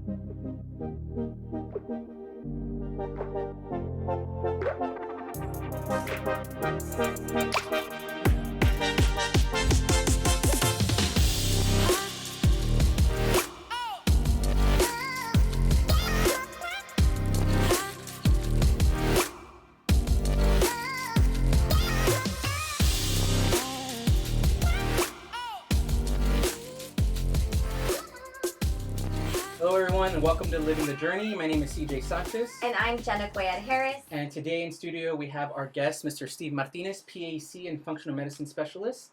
Hello everyone and welcome to Living the Journey. My name is Sanchez. And I'm Jena Cuellar. And today in studio we have our guest, Mr. Steve Martinez, PAC and Functional Medicine Specialist.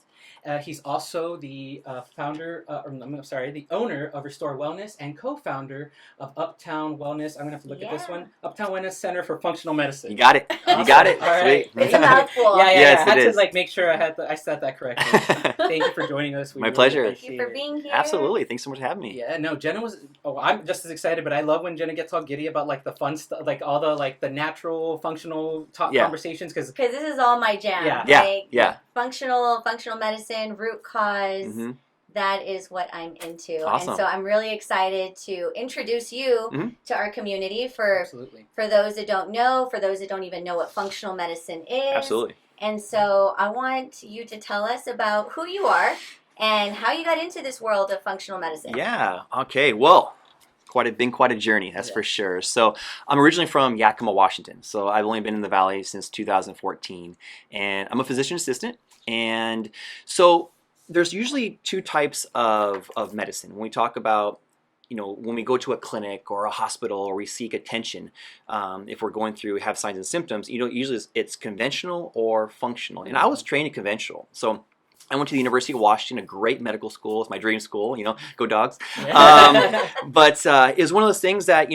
He's also the the owner of Restore Wellness and co-founder of Uptown Wellness. I'm going to have to look at this one. Uptown Wellness Center for Functional Medicine. You got it. Awesome. You got it. All right. It's a mouthful. Yeah. Yes, I had it to is. make sure I said that correctly. Thank you for joining us. We My really pleasure. Thank you for being here. Absolutely. Thanks so much for having me. Yeah, no, Jena was. Oh, I'm just as excited, but I love when Jena gets all giddy about like the fun stuff, like all the the natural, functional conversations, because this is all my jam. Yeah. Yeah. Functional medicine, root cause. Mm-hmm. That is what I'm into. Awesome. And so I'm really excited to introduce you to our community for those that don't know, for those that don't even know what functional medicine is. Absolutely. And so I want you to tell us about who you are and how you got into this world of functional medicine. Yeah. Okay. Well, been quite a journey, that's for sure. So I'm originally from Yakima, Washington. So I've only been in the Valley since 2014, and I'm a physician assistant. And so there's usually two types of medicine. When we talk about, when we go to a clinic or a hospital or we seek attention, if we're going through, have signs and symptoms, usually it's conventional or functional. And I was trained in conventional. So I went to the University of Washington, a great medical school. It's my dream school, go Dogs. But it was one of those things that,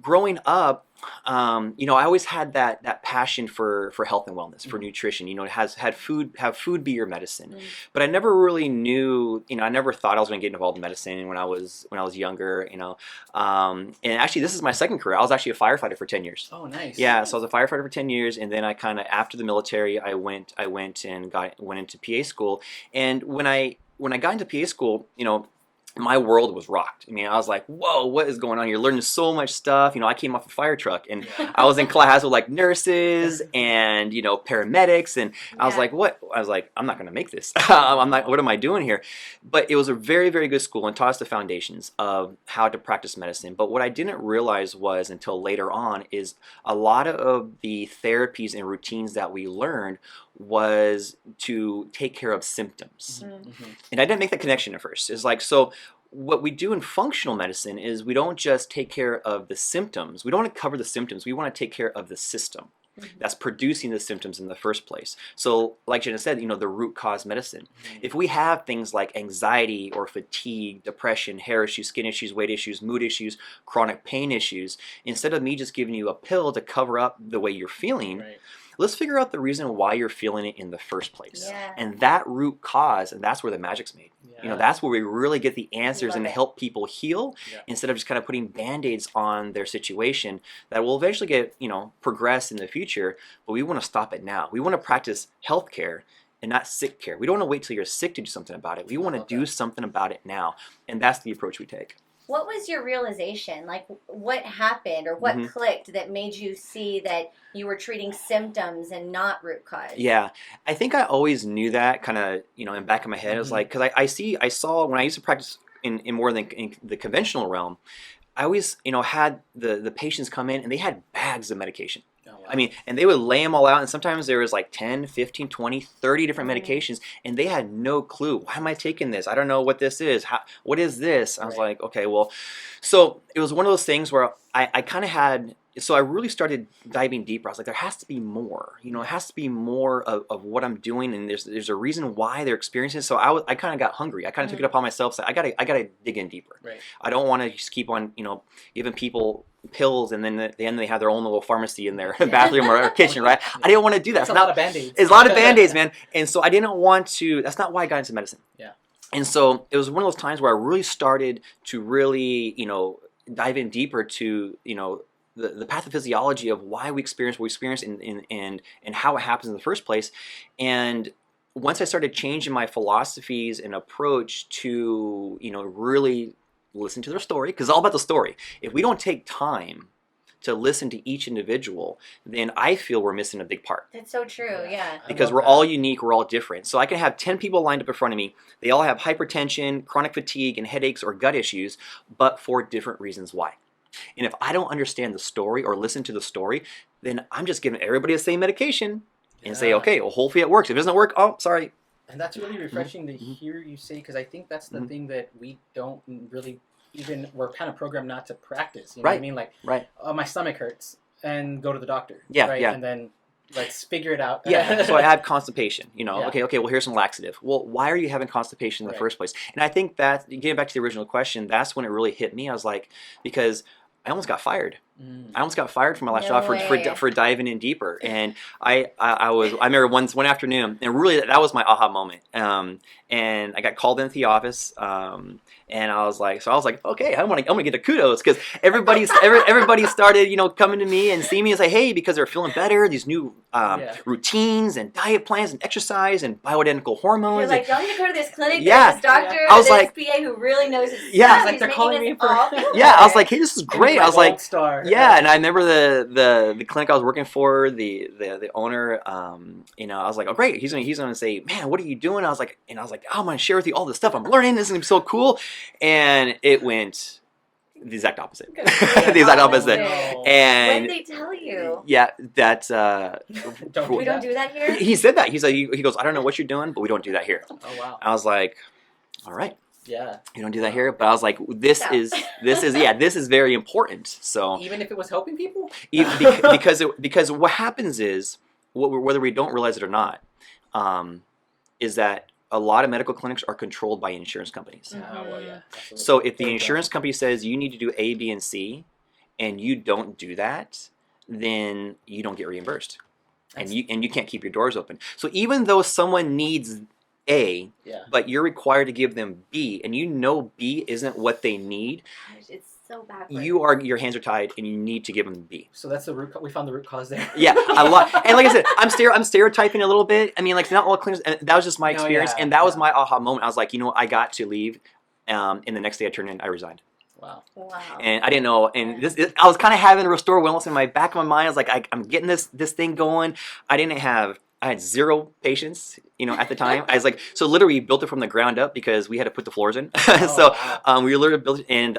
growing up, I always had that passion for health and wellness, for nutrition. Have food be your medicine. But I never really knew. I never thought I was going to get involved in medicine when I was younger. And actually, this is my second career. I was actually a firefighter for 10 years. Oh, nice. Yeah, so I was a firefighter for 10 years, and then I kind of after the military, I went and went into PA school. And when I got into PA school, my world was rocked. I mean, I was like, whoa, what is going on? You're learning so much stuff. I came off a fire truck, and I was in class with like nurses and, paramedics. And I was like, what? I was like, I'm not going to make this. What am I doing here? But it was a very, very good school and taught us the foundations of how to practice medicine. But what I didn't realize was until later on is a lot of the therapies and routines that we learned was to take care of symptoms. And I didn't make that connection at first. It's like, so what we do in functional medicine is we don't just take care of the symptoms. We don't want to cover the symptoms. We want to take care of the system that's producing the symptoms in the first place. So like Jena said, the root cause medicine. If we have things like anxiety or fatigue, depression, hair issues, skin issues, weight issues, mood issues, chronic pain issues, instead of me just giving you a pill to cover up the way you're feeling, let's figure out the reason why you're feeling it in the first place. And that root cause, and that's where the magic's made. That's where we really get the answers and to help people heal instead of just kind of putting band-aids on their situation that will eventually get, progress in the future. But we want to stop it now. We want to practice healthcare and not sick care. We don't want to wait till you're sick to do something about it. We want to do something about it now. And that's the approach we take. What was your realization? Like, what happened or what clicked that made you see that you were treating symptoms and not root cause? Yeah, I think I always knew that kind of, in the back of my head. It was like, because I saw when I used to practice in more than in the conventional realm, I always, had the patients come in and they had bags of medication. I mean, and they would lay them all out, and sometimes there was like 10, 15, 20, 30 different medications, and they had no clue. Why am I taking this? I don't know what this is. What is this? I was like, okay, well, so it was one of those things where I kind of had, so I really started diving deeper. I was like, there has to be more. It has to be more of what I'm doing, and there's a reason why they're experiencing it. So I kind of got hungry. I kind of took it upon myself. So I gotta dig in deeper. I don't want to just keep on giving people pills and then they have their own little pharmacy in their bathroom or kitchen, right? I didn't want to do that. It's a lot of Band-Aids. It's a lot of Band-Aids, man. And so I didn't want to. That's not why I got into medicine. And so it was one of those times where I really started to really dive in deeper to the pathophysiology of why we experience what we experience and how it happens in the first place. And once I started changing my philosophies and approach to really listen to their story, because it's all about the story. If we don't take time to listen to each individual, then I feel we're missing a big part. That's so true. Yeah. Because we're all unique, we're all different. So I can have 10 people lined up in front of me. They all have hypertension, chronic fatigue, and headaches or gut issues, but for different reasons why. And if I don't understand the story or listen to the story, then I'm just giving everybody the same medication and say, okay, well, hopefully it works. If it doesn't work, oh, sorry. And that's really refreshing to hear you say, because I think that's the thing that we don't really even, we're kind of programmed not to practice. You know what I mean? Like, oh, my stomach hurts, and go to the doctor. Yeah, right? yeah. And then let's figure it out. Yeah, so I have constipation, you know, okay, well, here's some laxative. Well, why are you having constipation in the first place? And I think that, getting back to the original question, that's when it really hit me. I was like, because I almost got fired. I almost got fired from my last job for diving in deeper. And I remember one afternoon, and really that was my aha moment. And I got called into the office, and I was like, okay, I'm gonna get the kudos, because everybody started, you know, coming to me and seeing me and say, hey, because they're feeling better, these new routines and diet plans and exercise and bioidentical hormones. You're like, y'all need to go to this clinic. Yeah. There's this doctor, I was this like, PA who really knows his yeah, stuff. like He's they're making calling us me for all feel yeah, better. I was like, hey, this is great. I was like, star. yeah, and I remember the clinic I was working for, the owner, you know, I was like, oh great, he's gonna say, man, what are you doing? I was like, oh, I'm gonna share with you all the stuff I'm learning. This is gonna be so cool. And it went the exact opposite. The exact opposite. No. And what did they tell you? yeah, that's we don't do that here. He said that. He's like, he goes, I don't know what you're doing, but we don't do that here. Oh wow. I was like, all right. Yeah. You don't do that here, but I was like, this is very important. So even if it was helping people, because what happens is, whether we don't realize it or not, is that a lot of medical clinics are controlled by insurance companies. Well, yeah, so if the insurance company says you need to do A, B, and C, and you don't do that, then you don't get reimbursed, and you can't keep your doors open. So even though someone needs A, but you're required to give them B, and you know B isn't what they need, it's so backwards. Your hands are tied, and you need to give them B. So that's the root. We found the root cause there. Yeah, a lot. And like I said, I'm stereotyping a little bit. I mean, like, not all clinics. And that was just my experience, and that was my aha moment. I was like, I got to leave. And the next day, I resigned. Wow. And I didn't know. And I was kind of having Restore Wellness in my back of my mind. I was like, I'm getting this thing going. I had 0 patients, at the time. I was like, so literally built it from the ground up, because we had to put the floors in. We literally built it, and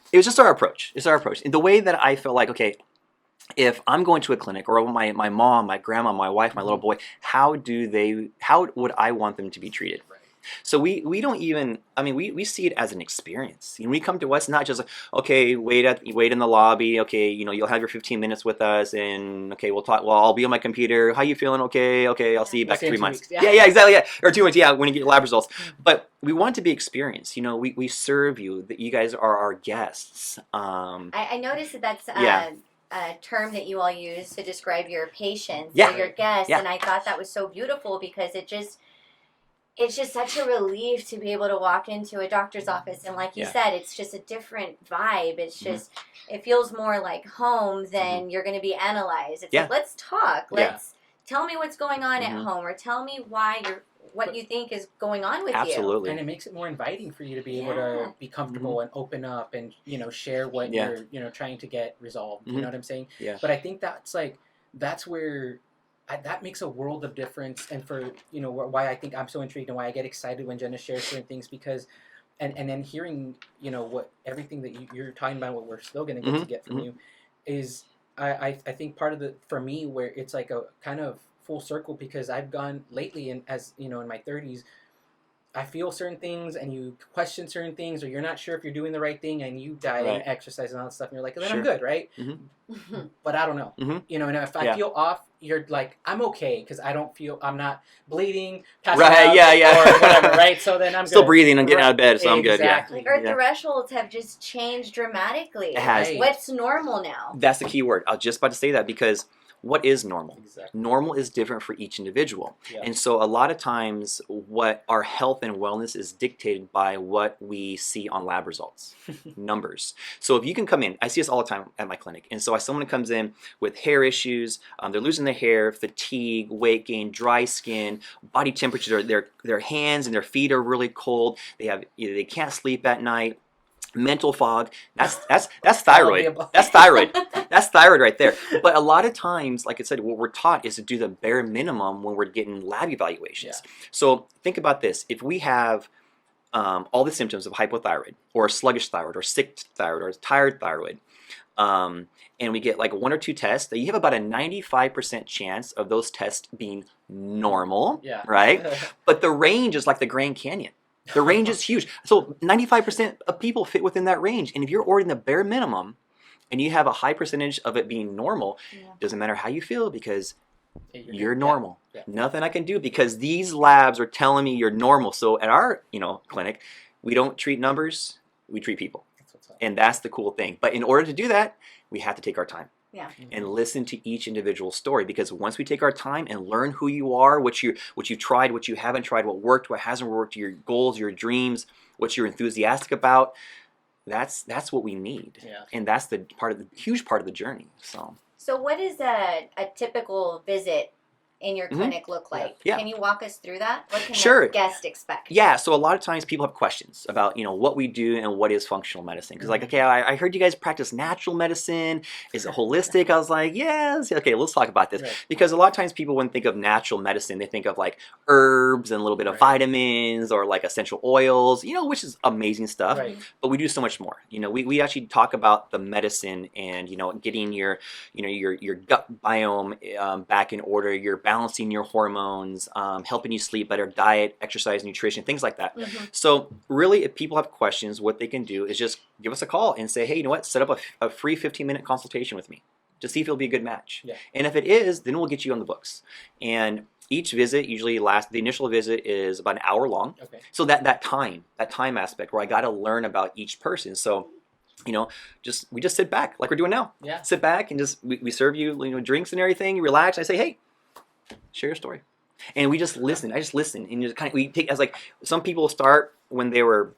it was just our approach. It's our approach. And the way that I felt like, okay, if I'm going to a clinic, or my mom, my grandma, my wife, my little boy, how would I want them to be treated? So we don't even, we see it as an experience. When we come to us, not just like, okay, wait in the lobby, okay, you'll have your 15 minutes with us, and okay, we'll talk, well, I'll be on my computer, how you feeling? Okay, I'll see you back in 3 months. Yeah, exactly, yeah, or 2 months, yeah, when you get your lab results. But we want to be experienced. We serve you, that you guys are our guests. I noticed that's a term that you all use to describe your patients or your guests, and I thought that was so beautiful, because it's just such a relief to be able to walk into a doctor's office, and like you said, it's just a different vibe. It's just, it feels more like home than you're going to be analyzed. It's like, let's talk. Let's tell me what's going on at home, or tell me what you think is going on with you. Absolutely. And it makes it more inviting for you to be able to be comfortable and open up and, share what you're, trying to get resolved. You know what I'm saying? Yeah. But I think that's where that makes a world of difference, and for why I think I'm so intrigued and why I get excited when Jena shares certain things, because and then hearing what everything that you're talking about, what we're still going to get from you, is I think part of for me, where it's like a kind of full circle, because I've gone lately, and as in my 30s, I feel certain things, and you question certain things, or you're not sure if you're doing the right thing, and you diet and exercise and all that stuff, and you're like, then I'm good, right? But I don't know, and if I feel off, you're like, I'm okay, because I'm not bleeding, passing out, or whatever, right? So then I'm still good. Breathing and getting out of bed, so I'm good. Yeah. Like our thresholds have just changed dramatically. It has. What's normal now? That's the key word. I was just about to say that, because what is normal? Exactly. Normal is different for each individual. Yeah. And so a lot of times what our health and wellness is dictated by what we see on lab results, numbers. So if you can come in, I see this all the time at my clinic. And so if someone comes in with hair issues, they're losing their hair, fatigue, weight gain, dry skin, body temperature, their hands and their feet are really cold. They can't sleep at night. mental fog. That's thyroid. That's thyroid. That's thyroid right there. But a lot of times, like I said, what we're taught is to do the bare minimum when we're getting lab evaluations. Yeah. So think about this: if we have all the symptoms of hypothyroid, or sluggish thyroid, or sick thyroid, or tired thyroid, and we get like 1 or 2 tests, that you have about a 95% chance of those tests being normal, right? But the range is like the Grand Canyon. The range is huge. So 95% of people fit within that range. And if you're ordering the bare minimum and you have a high percentage of it being normal, doesn't matter how you feel, because you're normal. Yeah. Nothing I can do, because these labs are telling me you're normal. So at our clinic, we don't treat numbers, we treat people. And that's the cool thing. But in order to do that, we have to take our time. Yeah. And listen to each individual story, because once we take our time and learn who you are, what you've tried, what you haven't tried, what worked, what hasn't worked, your goals, your dreams, what you're enthusiastic about, that's what we need. Yeah. And that's the huge part of the journey. So what is a typical visit in your clinic look like? Yeah. Can you walk us through that? What can the guest expect? Yeah, so a lot of times people have questions about, what we do and what is functional medicine. Because like, okay, I heard you guys practice natural medicine. Is it holistic? I was like, yes. Okay, let's talk about this. Right. Because a lot of times people, when they think of natural medicine, they think of like herbs and a little bit of vitamins, or like essential oils, which is amazing stuff. Right. But we do so much more. We actually talk about the medicine and, getting your gut biome back in order, your balancing your hormones, helping you sleep better, diet, exercise, nutrition, things like that. Mm-hmm. So really, if people have questions, what they can do is just give us a call and say, hey, you know what, set up a free 15-minute consultation with me to see if it'll be a good match. Yeah. And if it is, then we'll get you on the books. And each visit usually the initial visit is about an hour long. Okay. So that time aspect where I got to learn about each person. So we just sit back like we're doing now. Yeah. Sit back and just we serve you drinks and everything. You relax. I say, hey, share your story, and we just listen. I just listen, and we take as like some people start when they were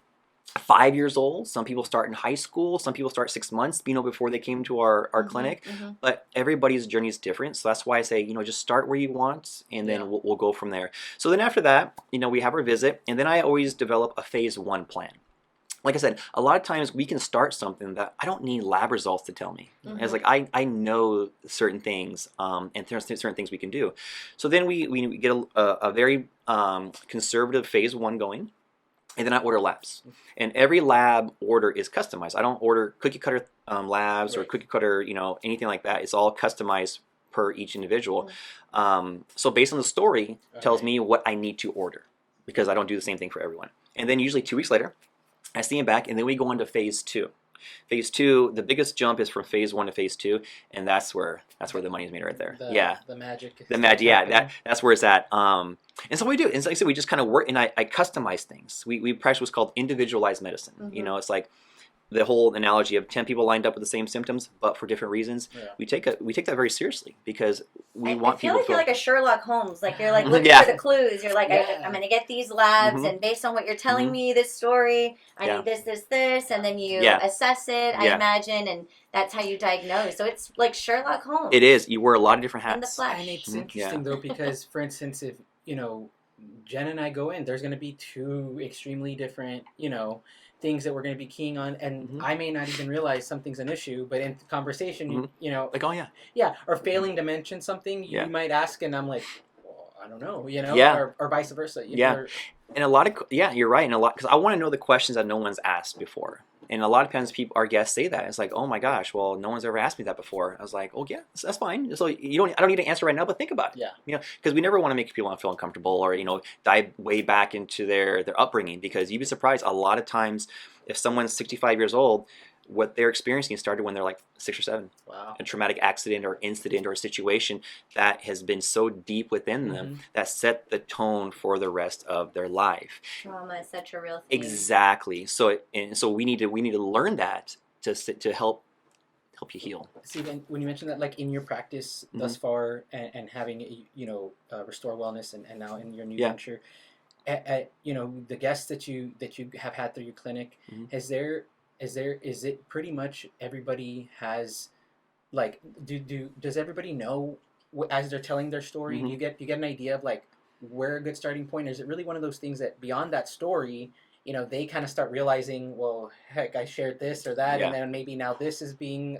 5 years old. Some people start in high school. Some people start 6 months, before they came to our clinic. Mm-hmm. But everybody's journey is different, so that's why I say just start where you want, and then we'll go from there. So then after that, we have our visit, and then I always develop a phase 1 plan. Like I said, a lot of times we can start something that I don't need lab results to tell me. Mm-hmm. It's like I know certain things, and there's certain things we can do. So then we get a very conservative phase 1 going, and then I order labs. And every lab order is customized. I don't order cookie cutter labs or cookie cutter, anything like that. It's all customized per each individual. Mm-hmm. So based on the story, tells me what I need to order, because I don't do the same thing for everyone. And then usually 2 weeks later, I see him back, and then we go into phase 2. Phase 2, the biggest jump is from phase 1 to phase 2, and that's where the money is made right there. The magic. That's where it's at. And so what we do, and like I said, we just kind of work, and I customize things. We practice what's called individualized medicine. Mm-hmm. It's like the whole analogy of 10 people lined up with the same symptoms, but for different reasons. Yeah. We take that very seriously, because we want people. I feel like you're like a Sherlock Holmes. Like you're like looking for the clues. You're like, I'm going to get these labs, and based on what you're telling me, this story, I need this, and then you assess it. I imagine, and that's how you diagnose. So it's like Sherlock Holmes. It is. You wear a lot of different hats. In the flesh. And it's interesting though, because for instance, if Jen and I go in, there's going to be 2 extremely different things that we're going to be keying on, and I may not even realize something's an issue, but in conversation, like, oh yeah, or failing to mention something, you might ask, and I'm like, well, I don't know, or vice versa. And a lot of you're right, and a lot, because I want to know the questions that no one's asked before. And a lot of times our guests say that. It's like, oh my gosh, well, no one's ever asked me that before. I was like, oh yeah, that's fine. So I don't need to answer right now, but think about it. Yeah. Because we never want to make people feel uncomfortable, or dive way back into their upbringing, because you'd be surprised a lot of times if someone's 65 years old, what they're experiencing started when they're like 6 or 7. Wow. A traumatic accident or incident or a situation that has been so deep within them that set the tone for the rest of their life. Trauma is such a real thing. Exactly. So we need to learn that to help you heal. See, when you mentioned that, like in your practice thus far, and having Restore Wellness, and now in your new venture, the guests that you have had through your clinic, is it pretty much everybody has, like, does everybody know as they're telling their story? Do you get an idea of like where a good starting point is? It really one of those things that beyond that story, they kind of start realizing, well, heck, I shared this or that, and then maybe now this is being,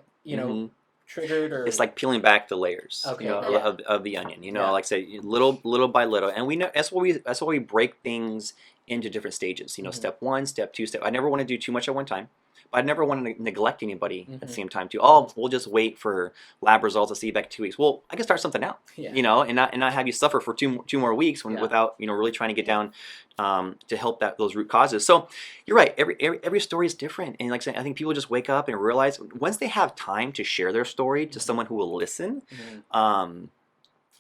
triggered, or it's like peeling back the layers, of the onion. Like I say, little by little, and we know that's why we break things into different stages. Step 1, step 2, I never want to do too much at one time. But I never want to neglect anybody at the same time too. Oh, we'll just wait for lab results to see you back in 2 weeks. Well, I can start something out, and not have you suffer for two more weeks without really trying to get down to help those root causes. So you're right. Every story is different, and like I said, I think people just wake up and realize once they have time to share their story to someone who will listen.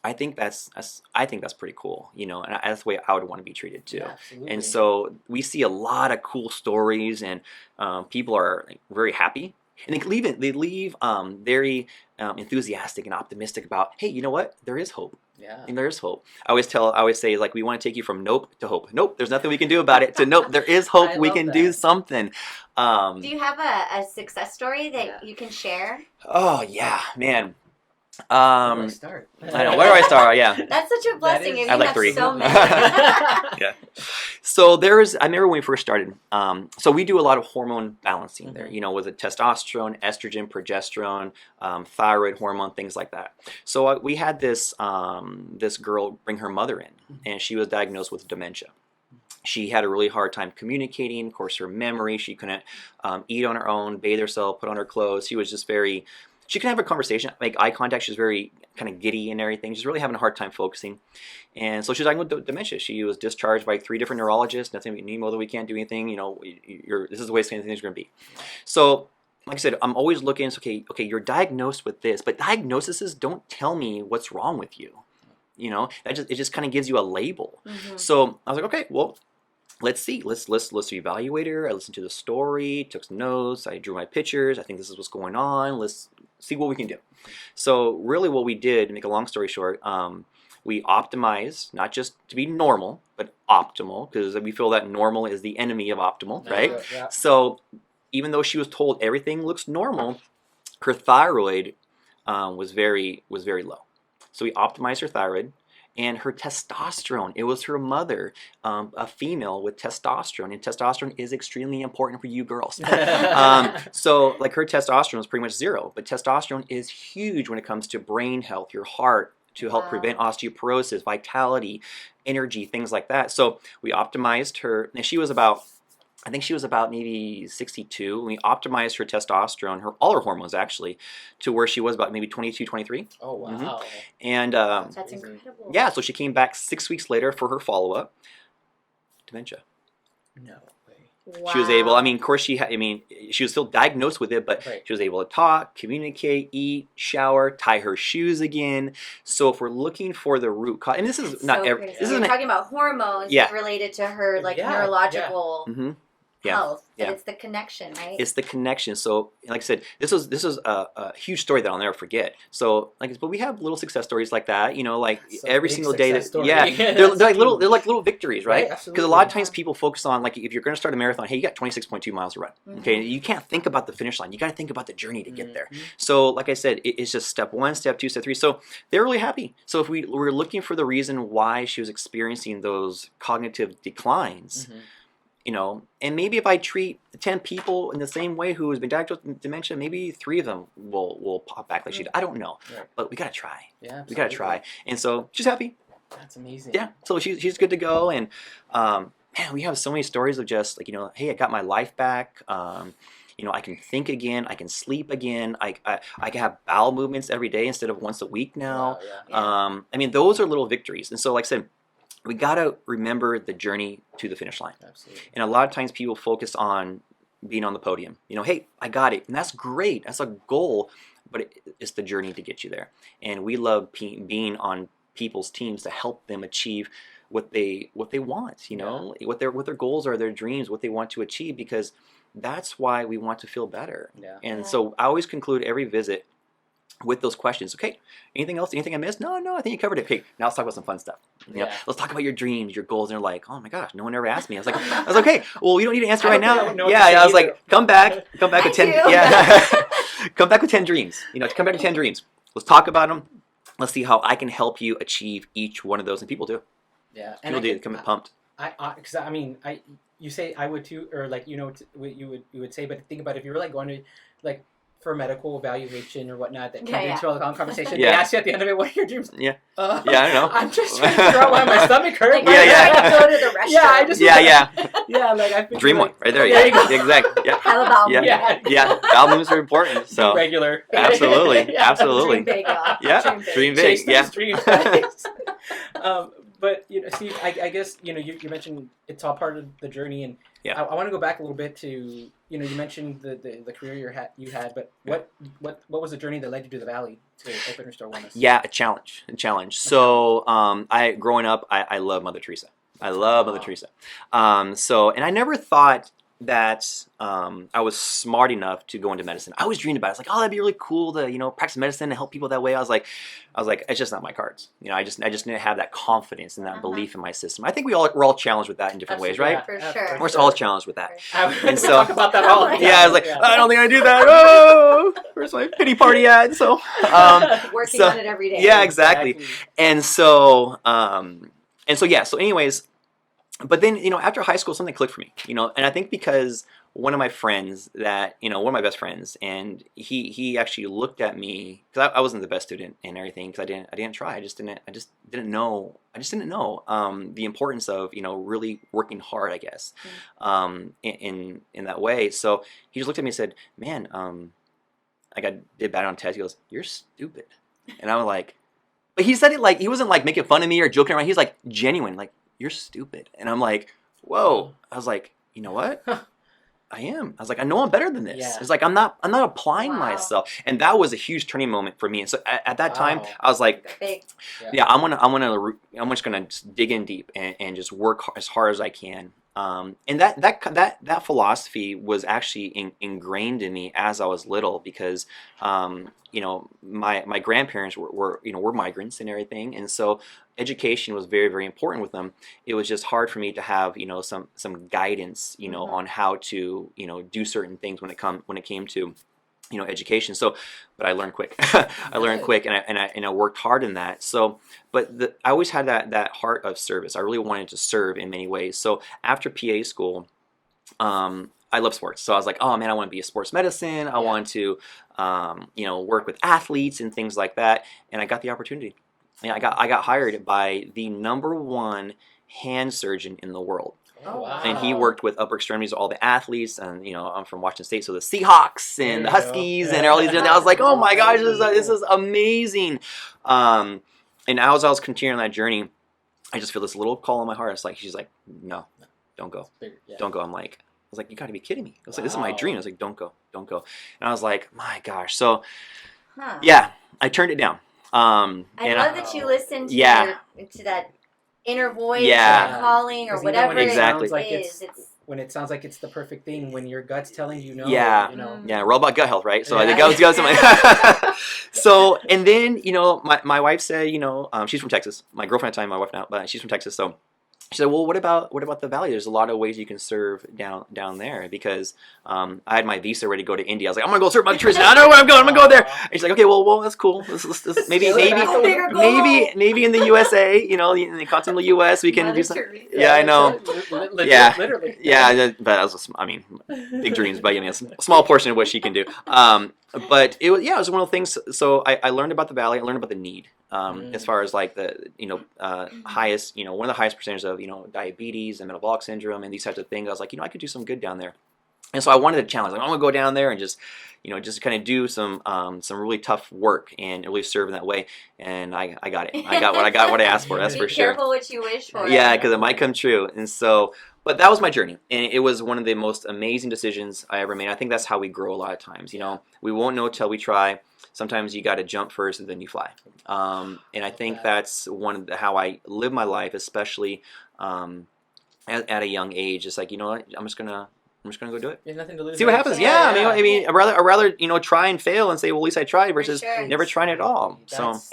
I think that's pretty cool, and that's the way I would want to be treated too. Yeah, and so we see a lot of cool stories, and people are very happy, and they leave very enthusiastic and optimistic about, hey, you know what? There is hope. Yeah. And there is hope. I always say, like, we want to take you from nope to hope. Nope, there's nothing we can do about it. To nope, there is hope. We can do something. Do you have a success story that you can share? Oh yeah, man. Where do I start? I know. Where do I start? Yeah. That's such a blessing. I like 3. So many. Yeah. So I remember when we first started. So we do a lot of hormone balancing there. With the testosterone, estrogen, progesterone, thyroid hormone, things like that. So we had this girl bring her mother in, and she was diagnosed with dementia. She had a really hard time communicating. Of course, her memory. She couldn't eat on her own, bathe herself, put on her clothes. She was just very. She can have a conversation, make eye contact. She's very kind of giddy and everything. She's really having a hard time focusing. And so she was diagnosed with dementia. She was discharged by 3 different neurologists. Nothing, Nemo, that we can't do anything. This is the way things are going to be. So, like I said, I'm always looking, okay, you're diagnosed with this, but diagnoses don't tell me what's wrong with you. It just kind of gives you a label. So I was like, okay, well, let's see. Let's evaluate her. I listened to the story, took some notes. I drew my pictures. I think this is what's going on. Let's see what we can do. So really what we did, to make a long story short, we optimized, not just to be normal, but optimal, because we feel that normal is the enemy of optimal, right? Yeah. So even though she was told everything looks normal, her thyroid was very low. So we optimized her thyroid. And her testosterone, it was her mother, a female with testosterone, and testosterone is extremely important for you girls. So like her testosterone is pretty much 0, but testosterone is huge when it comes to brain health, your heart, to help prevent osteoporosis, vitality, energy, things like that. So we optimized her, and she was about maybe 62. We optimized her testosterone, all her hormones actually, to where she was about maybe 22, 23. Oh, wow. And that's incredible. Yeah, so she came back 6 weeks later for her follow-up. Dementia. No way. Wow. She was able, of course she was still diagnosed with it, but she was able to talk, communicate, eat, shower, tie her shoes again. So if we're looking for the root cause, and this is not every, this You're talking about hormones related to her neurological health, but it's the connection, right? It's the connection. So, like I said, this was a huge story that I'll never forget. So, but we have little success stories like that. Like every single day. They're like little victories, right? Because a lot of times people focus on, like, if you're going to start a marathon, hey, you got 26.2 miles to run. Okay, you can't think about the finish line. You got to think about the journey to get there. So, like I said, it's just step 1, step 2, step 3. So they're really happy. So if we're looking for the reason why she was experiencing those cognitive declines. And maybe if I treat 10 people in the same way who has been diagnosed with dementia, maybe 3 of them will pop back like she did. I don't know, but we gotta try. Yeah, we gotta try. And so she's happy. That's amazing. Yeah, so she's good to go. And man, we have so many stories of just like, hey, I got my life back. I can think again. I can sleep again. I can have bowel movements every day instead of once a week now. Wow, those are little victories. And so, like I said, we got to remember the journey to the finish line. Absolutely. And a lot of times people focus on being on the podium. Hey, I got it. And that's great. That's a goal. But it's the journey to get you there. And we love being on people's teams to help them achieve what they want, what their goals are, their dreams, what they want to achieve, because that's why we want to feel better. Yeah. And so I always conclude every visit with those questions. Okay, anything else? Anything I missed? No, I think you covered it. Okay, now let's talk about some fun stuff. Let's talk about your dreams, your goals. And they're like, oh my gosh, no one ever asked me. I was okay. Well, we don't need to answer right now. I was like, come back with 10. Yeah, come back with 10 dreams. Come back with 10 dreams. Let's talk about them. Let's see how I can help you achieve each one of those. And people do. Yeah, People do. Come pumped. because I mean, you say I would too, or like what you would say, but think about if you were like going to like for medical evaluation or whatnot that turned into a long conversation. They ask you at the end of it, what are your dreams? Yeah. Yeah, I don't know. I'm just trying to figure out why my stomach hurts. Like, I go to the restaurant. Yeah, I just yeah. Like I dream like, one right there. There you go. Exactly. Yeah. Have a bowel Yeah. Yeah. Bowel movements are important. So regular. Absolutely. Absolutely. Dream big, y'all. Yeah. Dream big. Chase Yeah. those dreams, guys. But Steve, I guess you mentioned it's all part of the journey, and I want to go back a little bit to you mentioned the career you had, but what was the journey that led you to the Valley to open Restore Wellness? Yeah, a challenge. So I growing up, I love Mother Teresa. I love Mother Teresa. And I never thought that I was smart enough to go into medicine. I always dreamed about it. I was like, oh, that'd be really cool to practice medicine and help people that way. I was like, it's just not my cards. I just didn't have that confidence and that belief in my system. I think we're all challenged with that in different ways, right? For sure. We're all challenged with that. And so talk about that all. Yeah, I was like, I don't think I do that. Oh, where's my pity party at? So working on it every day. Yeah, exactly. And so anyways. But then, after high school, something clicked for me, and I think because one of my friends one of my best friends, and he actually looked at me, because I wasn't the best student and everything, because I didn't try. I just didn't know the importance of, really working hard, I guess, in that way. So he just looked at me and said, man, I did bad on tests. He goes, you're stupid. And I was like, but he said it like, he wasn't like making fun of me or joking around. He's like genuine, like, you're stupid. And I'm like, whoa. I was like, you know what? I am. I was like, I know I'm better than this. Yeah. It's like, I'm not applying myself. And that was a huge turning moment for me. And so at that time, I was like, I'm just gonna dig in deep and just work as hard as I can. And that philosophy was actually ingrained in me as I was little, because my grandparents were migrants and everything, and so education was very, very important with them. It was just hard for me to have some guidance on how to do certain things when it came to education. So, but I learned quick. and I worked hard in that. So, but I always had that heart of service. I really wanted to serve in many ways. So after PA school, I love sports. So I was like, oh man, I want to be a sports medicine. I want to, work with athletes and things like that. And I got the opportunity. And I got hired by the #1 hand surgeon in the world. Oh, wow. And he worked with upper extremities, all the athletes, and I'm from Washington State, so the Seahawks and the Huskies and all these different. I was like, oh my gosh, this is amazing. And as I was continuing on that journey, I just feel this little call in my heart. It's like she's like, no, don't go, don't go. I was like, you got to be kidding me. I was like, this is my dream. I was like, don't go. And I was like, my gosh. So yeah, I turned it down. I love that you listened to that inner voice or calling or whatever it is. When it sounds like it's the perfect thing, when your gut's telling you no. Yeah, we're all about gut health, right? So I think I was so, and then my wife said, she's from Texas. My girlfriend at the time, my wife now, but she's from Texas. So she said, well, what about the Valley? There's a lot of ways you can serve down there, because I had my visa ready to go to India. I was like, I'm gonna go serve Mother Teresa. I know where I'm going. I'm gonna go there. And she's like, okay, well, that's cool. Let's maybe in the USA, in the continental US, we can Mother do something. Teresa. Yeah, I know. Literally. Yeah, but that was, big dreams, but a small portion of what she can do. But it was one of the things. So I learned about the Valley. I learned about the need. As far as like the highest, one of the highest percentages of diabetes and metabolic syndrome and these types of things. I was like, I could do some good down there, and so I wanted a challenge. Like, I'm gonna go down there and just kind of do some really tough work and really serve in that way. And I got it. I got what I asked for. That's for sure. Be careful what you wish for. Yeah, because it might come true. And so, but that was my journey, and it was one of the most amazing decisions I ever made. I think that's how we grow a lot of times. We won't know till we try. Sometimes you got to jump first and then you fly. And I think that's how I live my life, especially at a young age. It's like, what? I'm just gonna go do it. There's nothing to lose. See what happens. Yeah. I mean, I'd rather try and fail and say, well, at least I tried, versus never trying at all.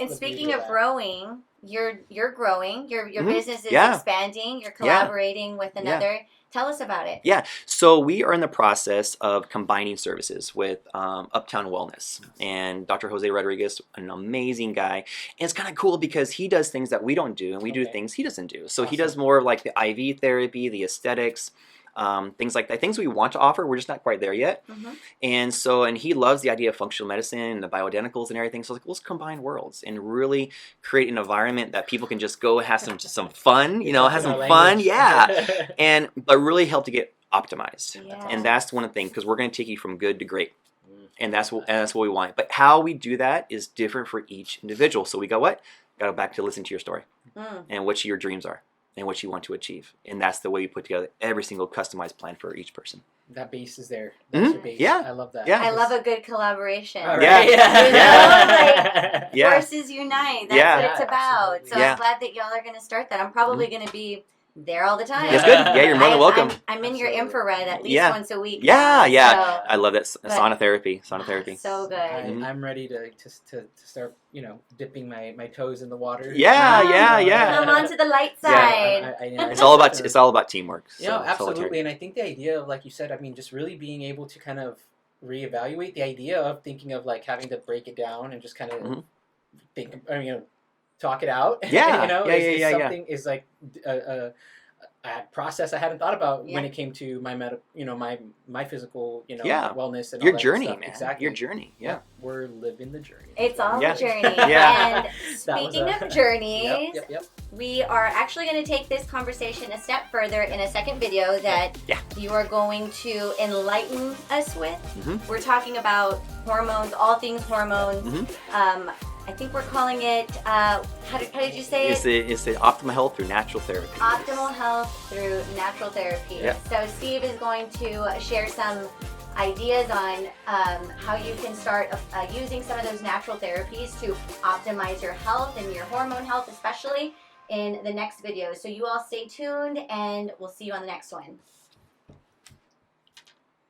And speaking of growing, you're growing. Your business is expanding. You're collaborating with another. Tell us about it. Yeah, so we are in the process of combining services with Uptown Wellness, and Dr. Jose Rodriguez, an amazing guy. And it's kind of cool because he does things that we don't do, and we do things he doesn't do. So he does more of like the IV therapy, the aesthetics, things like that, things we want to offer. We're just not quite there yet. And he loves the idea of functional medicine and the bioidenticals and everything. So like, let's combine worlds and really create an environment that people can just go have some fun, have some fun, but really help to get optimized. And that's one of the things, because we're going to take you from good to great. And that's what we want. But how we do that is different for each individual. So we got to back to listen to your story and what your dreams are and what you want to achieve. And that's the way we put together every single customized plan for each person. That base is there. That's your base. Yeah. I love that. I love a good collaboration. Forces unite. That's what it's about. Absolutely. So I'm glad that y'all are going to start that. I'm probably going to be there all the time. That's good. Yeah, you're more than welcome. I'm in your infrared at least once a week. Yeah. So, I love that sauna therapy. So good. I'm ready to start, dipping my toes in the water. Come on to the light side. It's all about teamwork. So absolutely. And I think the idea of, like you said, just really being able to kind of reevaluate the idea of thinking of like having to break it down and just kind of think, talk it out. Is like a process I hadn't thought about when it came to my my physical wellness and your all that journey, stuff. man. Exactly. Your journey. Yeah. We're living the journey. It's all a journey. And That speaking of journeys, Yep. we are actually going to take this conversation a step further in a second video that you are going to enlighten us with. We're talking about hormones, all things hormones. I think we're calling it, how did you say it? It's the optimal health through natural therapy. Optimal health through natural therapy. Yeah. So Steve is going to share some ideas on how you can start using some of those natural therapies to optimize your health and your hormone health especially in the next video. So you all stay tuned and we'll see you on the next one.